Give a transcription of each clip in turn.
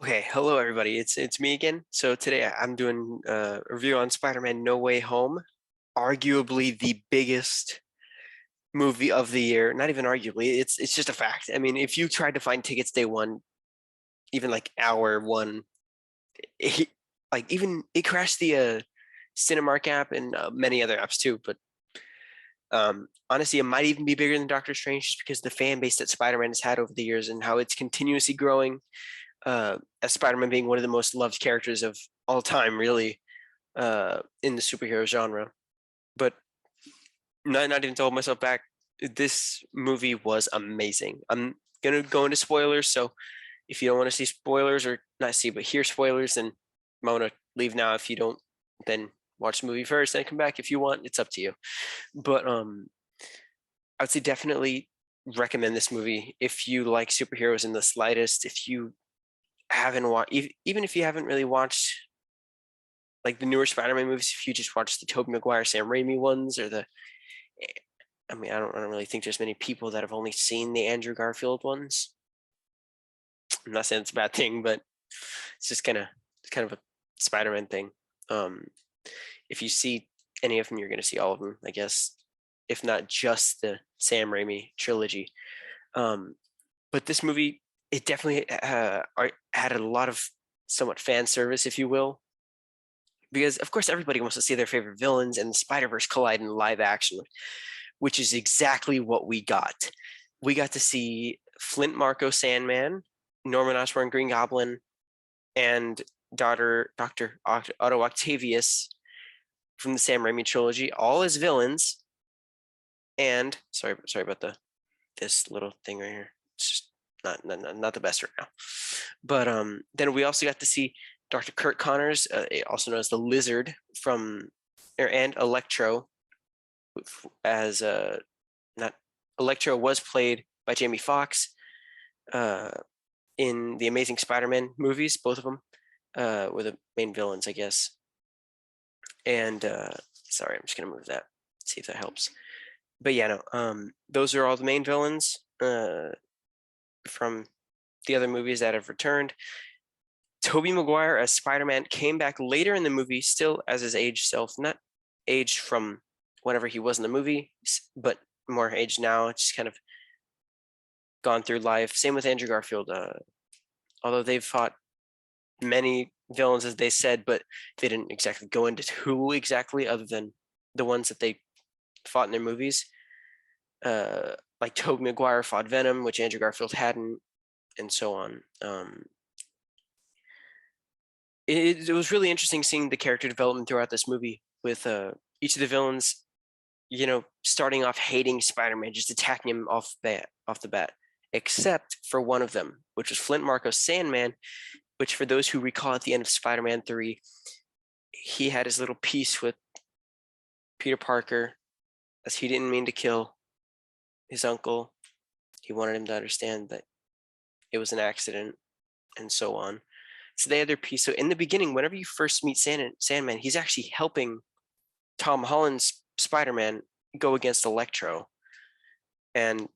Okay, hello everybody. It's me again. So today I'm doing a review on Spider-Man No Way Home, arguably the biggest movie of the year. Not even arguably, it's just a fact. I mean, if you tried to find tickets day one, even like hour one, it, like even it crashed the Cinemark app and many other apps too. But honestly, it might even be bigger than Doctor Strange just because the fan base that Spider-Man has had over the years and how it's continuously growing. As Spider-Man being one of the most loved characters of all time, really, in the superhero genre. But not even to hold myself back, this movie was amazing. I'm gonna go into spoilers, so if you don't want to see spoilers or not see but hear spoilers, then I want to leave now. If you don't, then watch the movie first, then come back if you want. It's up to you. But I would say definitely recommend this movie if you like superheroes in the slightest. If you haven't watched, even if you haven't really watched like the newer Spider-Man movies, if you just watch the Tobey Maguire, Sam Raimi ones, or I mean, I don't really think there's many people that have only seen the Andrew Garfield ones. I'm not saying it's a bad thing, but it's just kind of a Spider-Man thing. Um, if you see any of them, you're gonna see all of them, I guess, if not just the Sam Raimi trilogy. Um, but this movie, it definitely had a lot of somewhat fan service, if you will, because of course everybody wants to see their favorite villains and the Spider-Verse collide in live action, which is exactly what we got. We got to see Flint Marko Sandman, Norman Osborn Green Goblin, and Dr. Otto Octavius from the Sam Raimi trilogy, all as villains. And sorry about this little thing right here. It's just not the best right now. But then we also got to see Dr. Kurt Connors, also known as the Lizard and Electro, as not Electro was played by Jamie Foxx uh, in the Amazing Spider-Man movies. Both of them were the main villains, I guess. And sorry, I'm just gonna move that. See if that helps. But yeah, no. Those are all the main villains from the other movies that have returned. Tobey Maguire as Spider-Man came back later in the movie, still as his aged self, not aged from whatever he was in the movie, but more aged now. Just kind of gone through life. Same with Andrew Garfield. Although they've fought many villains, as they said, but they didn't exactly go into who exactly, other than the ones that they fought in their movies. Like Tobey Maguire fought Venom, which Andrew Garfield hadn't, and so on. It was really interesting seeing the character development throughout this movie with each of the villains, starting off hating Spider-Man, just attacking him off the bat, except for one of them, which was Flint Marko Sandman, which for those who recall at the end of Spider-Man 3, he had his little piece with Peter Parker, as he didn't mean to kill his uncle. He wanted him to understand that it was an accident and so on. So they had their piece. So in the beginning, whenever you first meet Sandman, he's actually helping Tom Holland's Spider-Man go against Electro. And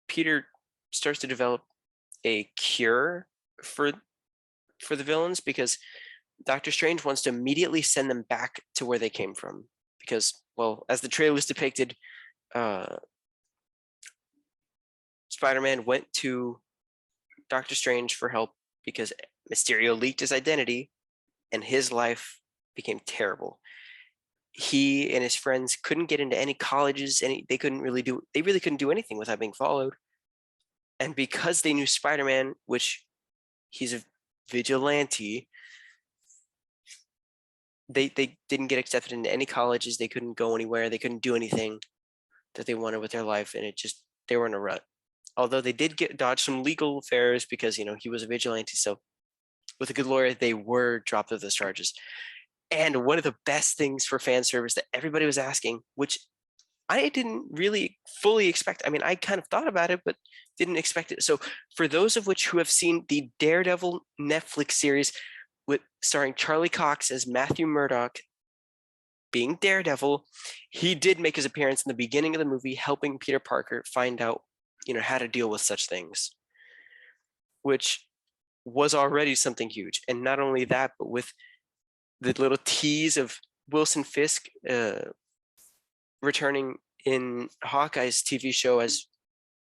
Peter starts to develop a cure for the villains because Doctor Strange wants to immediately send them back to where they came from. Because, well, as the trailers depicted, Spider-Man went to Doctor Strange for help because Mysterio leaked his identity and his life became terrible. He and his friends couldn't get into any colleges, and they really couldn't do anything without being followed. And because they knew Spider-Man, which he's a vigilante, they didn't get accepted into any colleges. They couldn't go anywhere. They couldn't do anything that they wanted with their life, and they were in a rut. Although they did dodge some legal affairs because he was a vigilante. So with a good lawyer, they were dropped of those charges. And one of the best things for fan service that everybody was asking, which I didn't really fully expect. I mean, I kind of thought about it, but didn't expect it. So for those of which who have seen the Daredevil Netflix series starring Charlie Cox as Matthew Murdock being Daredevil, he did make his appearance in the beginning of the movie, helping Peter Parker find out, how to deal with such things, which was already something huge. And not only that, but with the little tease of Wilson Fisk returning in Hawkeye's TV show as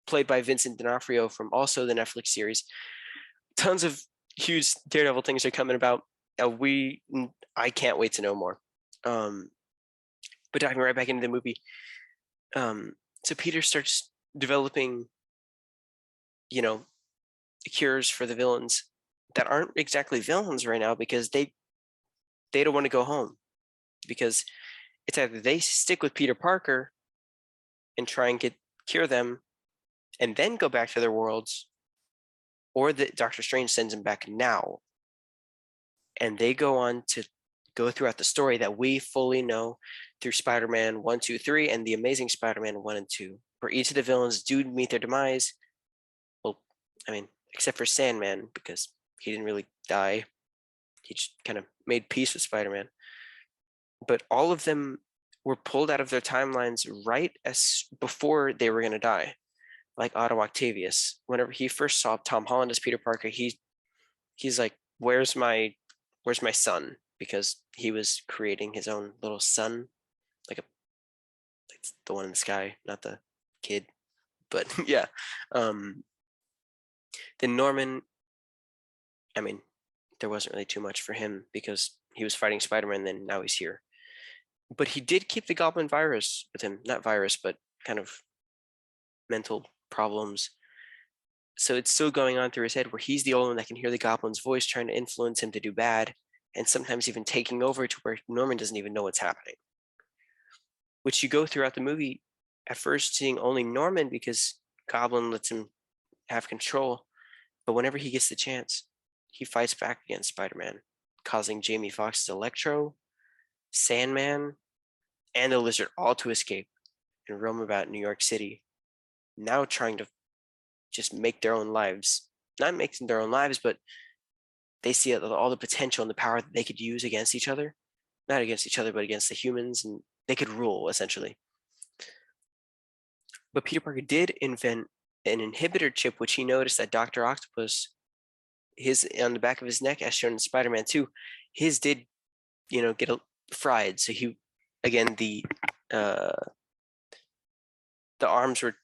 played by Vincent D'Onofrio from also the Netflix series. Tons of huge Daredevil things are coming about. I can't wait to know more. But diving right back into the movie, so Peter starts developing, cures for the villains that aren't exactly villains right now because they don't want to go home, because it's either they stick with Peter Parker and try and cure them and then go back to their worlds, or that Doctor Strange sends them back now. And they go on to go throughout the story that we fully know through Spider-Man 1, 2, 3, and the Amazing Spider-Man 1 and 2, where each of the villains do meet their demise. Well, I mean, except for Sandman, because he didn't really die. He just kind of made peace with Spider-Man. But all of them were pulled out of their timelines right as before they were going to die. Like Otto Octavius, whenever he first saw Tom Holland as Peter Parker, he's like, where's my son? Because he was creating his own little son, like the one in the sky, not the kid. But yeah. Then Norman, I mean, there wasn't really too much for him because he was fighting Spider-Man, then now he's here. But he did keep the Goblin virus with him. Not virus, but kind of mental problems. So it's still going on through his head, where he's the only one that can hear the Goblin's voice trying to influence him to do bad, and sometimes even taking over to where Norman doesn't even know what's happening. Which you go throughout the movie at first seeing only Norman because Goblin lets him have control, but whenever he gets the chance, he fights back against Spider-Man, causing Jamie Foxx's Electro, Sandman, and the Lizard all to escape and roam about New York City, now trying to just make their own lives. Not making their own lives, but they see all the potential and the power that they could use against each other. Not against each other, but against the humans, and they could rule, essentially. But Peter Parker did invent an inhibitor chip, which he noticed that Dr. Octopus, his on the back of his neck, as shown in Spider-Man 2, his did, get fried. So he, again, the arms were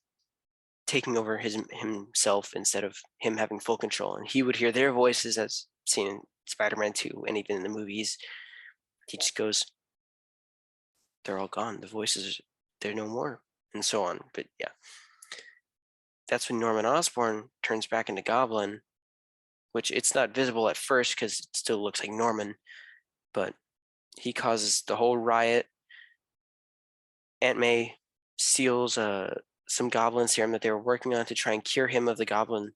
taking over himself instead of him having full control. And he would hear their voices as seen in Spider-Man 2 and even in the movies. He just goes, they're all gone. The voices, they're no more, and so on. But yeah, that's when Norman Osborn turns back into Goblin, which it's not visible at first because it still looks like Norman, but he causes the whole riot. Aunt May steals some goblin serum that they were working on to try and cure him of the goblin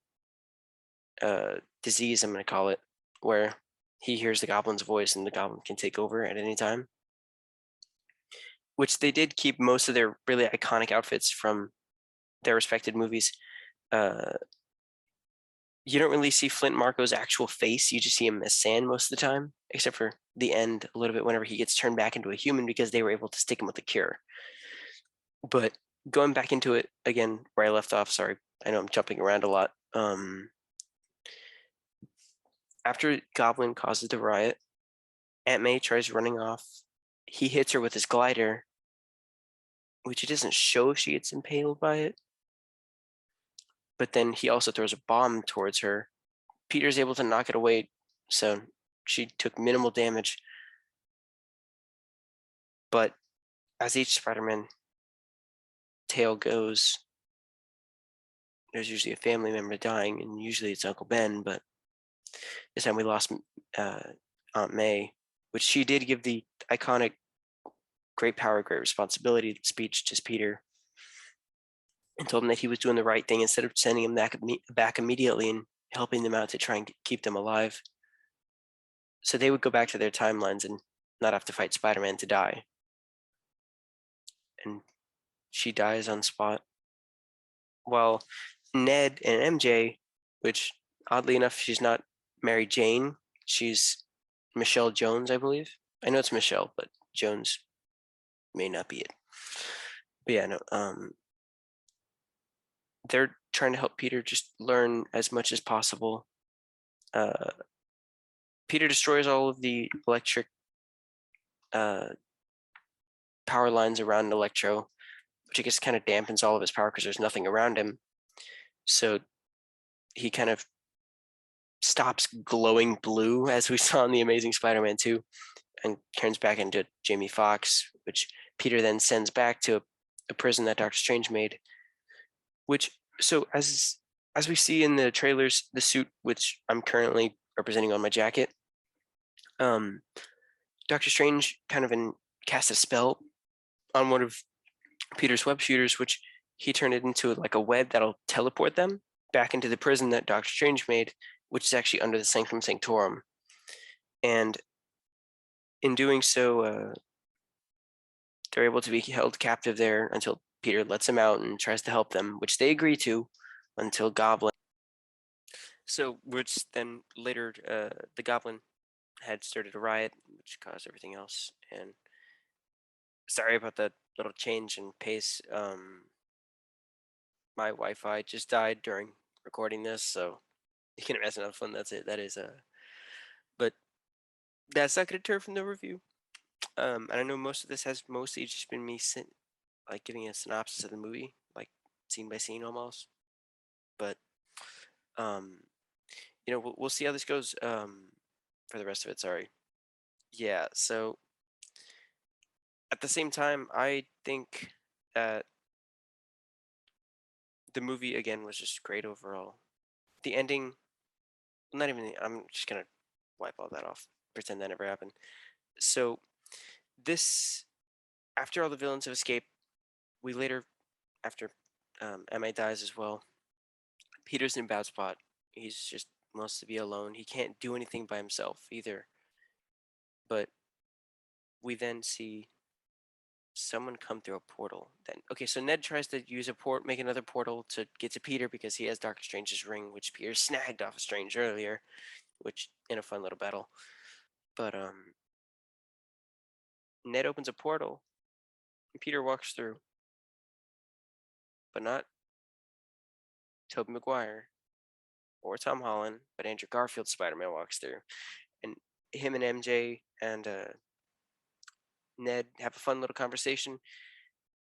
disease, I'm going to call it, where he hears the goblin's voice and the goblin can take over at any time. Which they did keep most of their really iconic outfits from their respected movies. You don't really see Flint Marco's actual face. You just see him as sand most of the time, except for the end a little bit whenever he gets turned back into a human because they were able to stick him with the cure. But going back into it again, where I left off, sorry, I know I'm jumping around a lot. After Goblin causes the riot, Aunt May tries running off. He hits her with his glider, which it doesn't show if she gets impaled by it. But then he also throws a bomb towards her. Peter's able to knock it away, so she took minimal damage. But as each Spider-Man tale goes, there's usually a family member dying, and usually it's Uncle Ben, but this time we lost Aunt May, which she did give the iconic great power, great responsibility speech to Peter and told him that he was doing the right thing instead of sending him back immediately and helping them out to try and keep them alive. So they would go back to their timelines and not have to fight Spider-Man to die. And she dies on spot. While Ned and MJ, which oddly enough, she's not Mary Jane, she's Michelle Jones, I believe. I know it's Michelle, but Jones may not be it. But yeah, no, they're trying to help Peter just learn as much as possible Peter destroys all of the electric uh, power lines around Electro, which I guess kind of dampens all of his power because there's nothing around him. So he kind of stops glowing blue, as we saw in the Amazing Spider-Man 2, and turns back into Jamie Foxx, which Peter then sends back to a prison that Doctor Strange made. Which, so as we see in the trailers, the suit which I'm currently representing on my jacket, Doctor Strange kind of cast a spell on one of Peter's web shooters, which he turned it into like a web that'll teleport them back into the prison that Doctor Strange made, which is actually under the Sanctum Sanctorum. And in doing so, they're able to be held captive there until Peter lets them out and tries to help them, which they agree to until Goblin. So, which then later, the Goblin had started a riot, which caused everything else. And sorry about that little change in pace. My Wi-Fi just died during recording this, so you can imagine how fun that's it. That is but that's not gonna deter from the review. And I know most of this has mostly just been me like giving a synopsis of the movie, like scene by scene almost. But um, we'll see how this goes. For the rest of it, sorry. Yeah. So at the same time, I think that the movie again was just great overall. The ending, not even. I'm just gonna wipe all that off, pretend that never happened. So this, after all the villains have escaped, we later, after Ma dies as well, Peter's in a bad spot. He's just wants to be alone. He can't do anything by himself either. But we then see someone come through a portal. Then okay, so Ned tries to use make another portal to get to Peter because he has Doctor Strange's ring, which Peter snagged off of Strange earlier, which in a fun little battle. But Ned opens a portal, and Peter walks through, but not Tobey Maguire or Tom Holland, but Andrew Garfield's Spider-Man walks through, and him and MJ and Ned have a fun little conversation.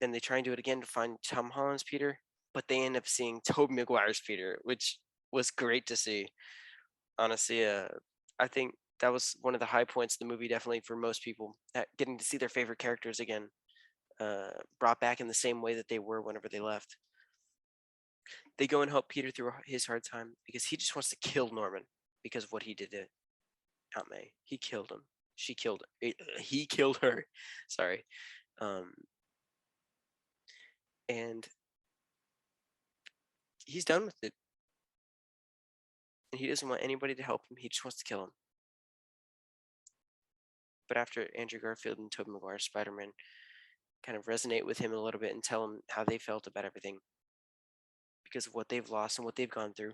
Then they try and do it again to find Tom Holland's Peter, but they end up seeing Tobey Maguire's Peter, which was great to see. Honestly, I think that was one of the high points of the movie, definitely for most people, getting to see their favorite characters again, brought back in the same way that they were whenever they left. They go and help Peter through his hard time because he just wants to kill Norman because of what he did to Aunt May. He killed him. She killed him. He killed her. Sorry. Um, and he's done with it. And he doesn't want anybody to help him. He just wants to kill him. But after Andrew Garfield and Tobey Maguire's Spider-Man kind of resonate with him a little bit and tell him how they felt about everything because of what they've lost and what they've gone through,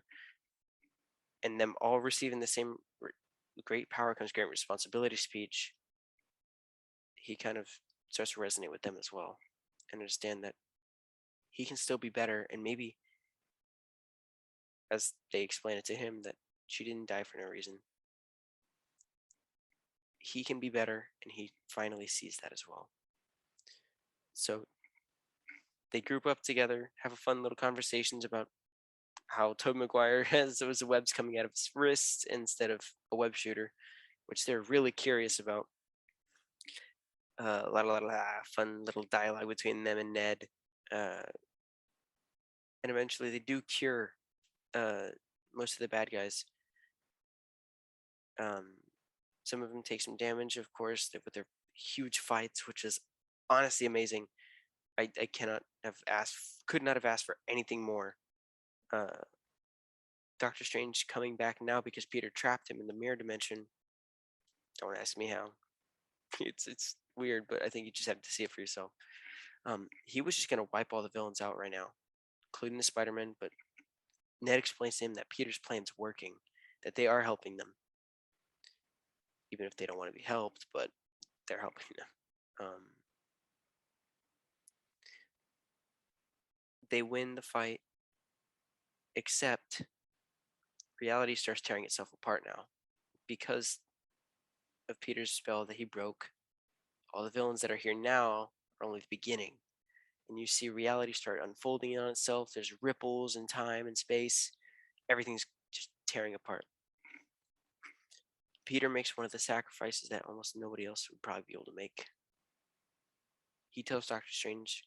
and them all receiving the same great power comes great responsibility speech, he kind of starts to resonate with them as well and understand that he can still be better, and maybe, as they explain it to him, that she didn't die for no reason. He can be better, and he finally sees that as well. So they group up together, have a fun little conversations about how Tobey Maguire has those webs coming out of his wrists instead of a web shooter, which they're really curious about. A lot of fun little dialogue between them and Ned, and eventually they do cure most of the bad guys. Some of them take some damage, of course, with their huge fights, which is honestly amazing. I could not have asked for anything more. Doctor Strange coming back now because Peter trapped him in the mirror dimension. Don't ask me how. It's weird, but I think you just have to see it for yourself. He was just gonna wipe all the villains out right now, including the Spider-Man. But Ned explains to him that Peter's plan's working, that they are helping them, even if they don't want to be helped, but they're helping them. They win the fight, except reality starts tearing itself apart now because of Peter's spell that he broke. All the villains that are here now are only the beginning. And you see reality start unfolding on itself. There's ripples in time and space. Everything's just tearing apart. Peter makes one of the sacrifices that almost nobody else would probably be able to make. He tells Doctor Strange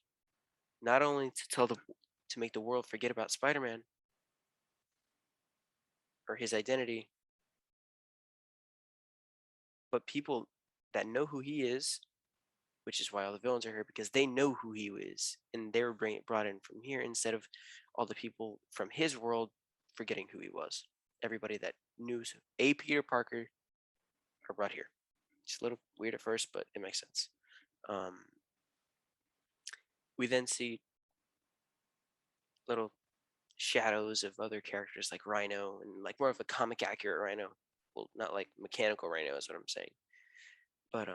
not only to make the world forget about Spider-Man or his identity, but people that know who he is, which is why all the villains are here, because they know who he is, and they were brought in from here instead of all the people from his world forgetting who he was. Everybody that knew a Peter Parker are brought here. It's a little weird at first, but it makes sense. We then see little shadows of other characters like Rhino and like more of a comic accurate Rhino. Well, not like mechanical Rhino is what I'm saying. But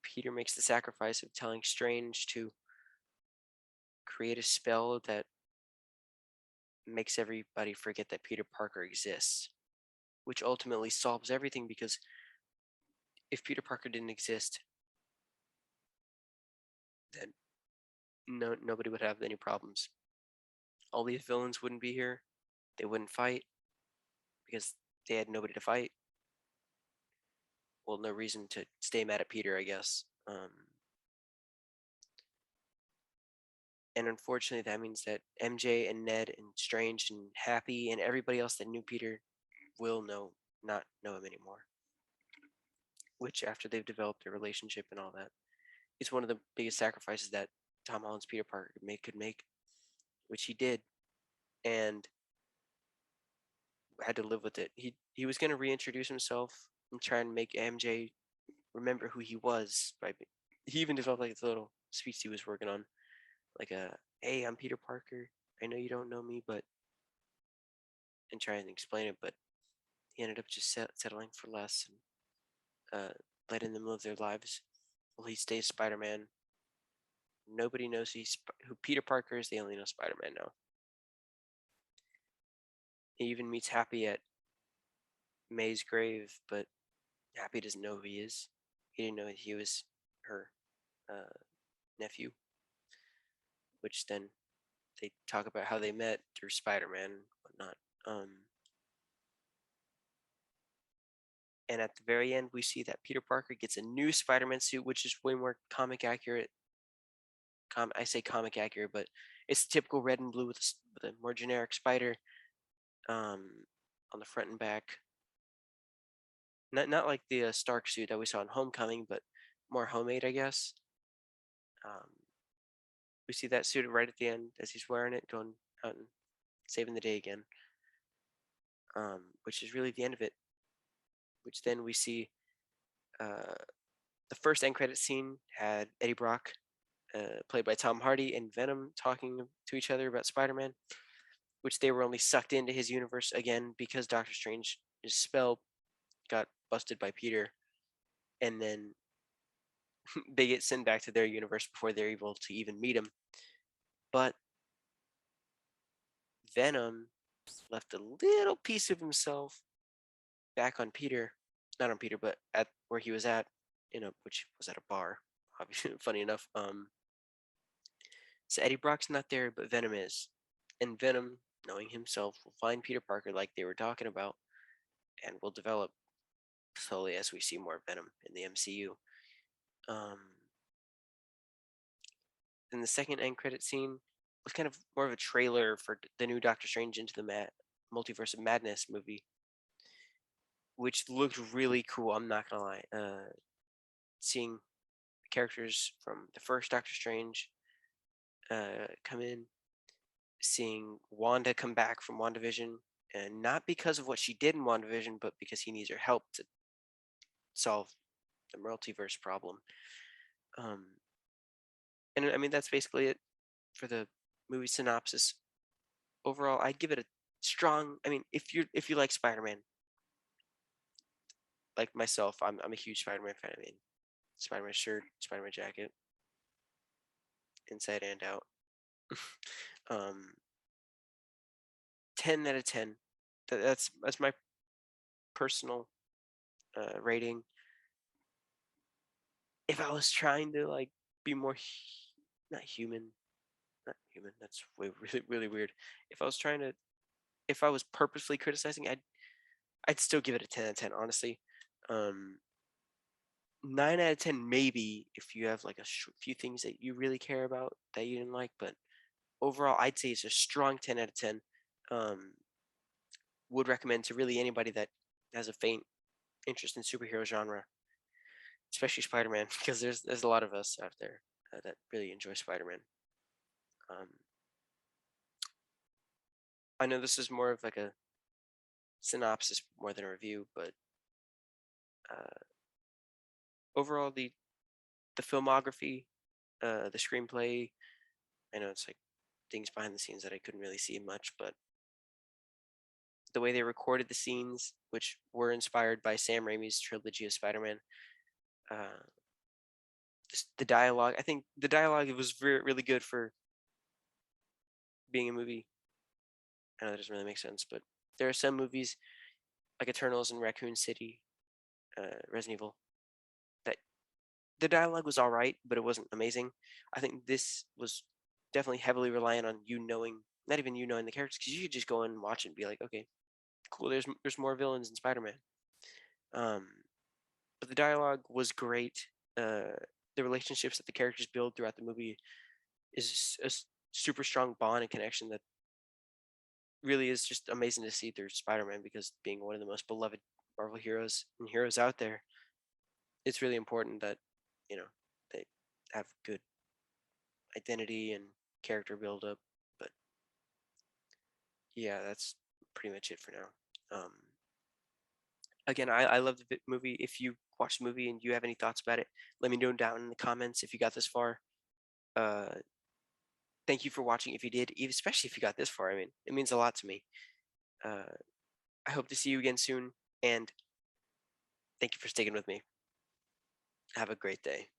Peter makes the sacrifice of telling Strange to create a spell that makes everybody forget that Peter Parker exists, which ultimately solves everything because if Peter Parker didn't exist, then nobody would have any problems. All these villains wouldn't be here. They wouldn't fight because they had nobody to fight. Well, no reason to stay mad at Peter, I guess. And unfortunately, that means that MJ and Ned and Strange and Happy and everybody else that knew Peter will not know him anymore. Which, after they've developed their relationship and all that, it's one of the biggest sacrifices that Tom Holland's Peter Parker could make, which he did, and had to live with it. He was going to reintroduce himself and try and make MJ remember who he was. He even developed like a little speech he was working on, like "Hey, I'm Peter Parker. I know you don't know me, but," and try and explain it. But he ended up just settling for less and letting them live their lives. Well, he stays Spider-Man. Nobody knows who Peter Parker is. They only know Spider-Man now. He even meets Happy at May's grave, but Happy doesn't know who he is. He didn't know he was her nephew, which then they talk about how they met through Spider-Man and whatnot. And at the very end, we see that Peter Parker gets a new Spider-Man suit, which is way more comic accurate. I say comic accurate, but it's typical red and blue with a more generic spider on the front and back. Not like the Stark suit that we saw in Homecoming, but more homemade, I guess. We see that suit right at the end as he's wearing it, going out and saving the day again, which is really the end of it. Which then we see the first end credit scene had Eddie Brock, played by Tom Hardy, and Venom talking to each other about Spider-Man, which they were only sucked into his universe again because Doctor Strange's spell got busted by Peter, and then they get sent back to their universe before they're able to even meet him. But Venom left a little piece of himself back on Peter, not on Peter, but at where he was at, which was at a bar. Obviously, funny enough. So Eddie Brock's not there, but Venom is, and Venom, knowing himself, will find Peter Parker like they were talking about, and will develop slowly as we see more Venom in the MCU. And the second end credit scene was kind of more of a trailer for the new Doctor Strange into the Multiverse of Madness movie, which looked really cool. I'm not gonna lie. Seeing characters from the first Doctor Strange come in, seeing Wanda come back from WandaVision, and not because of what she did in WandaVision, but because he needs her help to solve the multiverse problem. And I mean, that's basically it for the movie synopsis. Overall, I'd give it a strong. I mean, if you like Spider-Man, like myself, I'm a huge Spider-Man fan. I mean, Spider-Man shirt, Spider-Man jacket, inside and out. um, 10 out of 10. That's my personal rating. If I was trying to like be more not human, not human, that's really really weird. If I was trying to, if I was purposely criticizing, I'd still give it a 10 out of 10, honestly. 9 out of 10 maybe if you have like a few things that you really care about that you didn't like, but overall I'd say it's a strong 10 out of 10. Um, would recommend to really anybody that has a faint interest in superhero genre, especially Spider-Man, because there's a lot of us out there that really enjoy Spider-Man. Um, I know this is more of like a synopsis more than a review, but uh, overall the filmography, the screenplay. I know it's like things behind the scenes that I couldn't really see much, but the way they recorded the scenes, which were inspired by Sam Raimi's trilogy of Spider-Man, uh, the dialogue. I think the dialogue was really good for being a movie. I know that doesn't really make sense, but there are some movies like Eternals and Raccoon City, Resident Evil, that the dialogue was all right, but it wasn't amazing. I think this was definitely heavily reliant on you knowing, not even you knowing the characters, because you could just go and watch it and be like, okay, cool. There's more villains in Spider-Man. Um, but the dialogue was great. The relationships that the characters build throughout the movie is a super strong bond and connection that really is just amazing to see through Spider-Man, because being one of the most beloved Marvel heroes and heroes out there, it's really important that you know they have good identity and character build up. But yeah, that's pretty much it for now. Again, I love the movie. If you watch the movie and you have any thoughts about it, let me know down in the comments if you got this far. Uh, thank you for watching if you did, especially if you got this far. I mean, it means a lot to me. Uh, I hope to see you again soon, and thank you for sticking with me. Have a great day.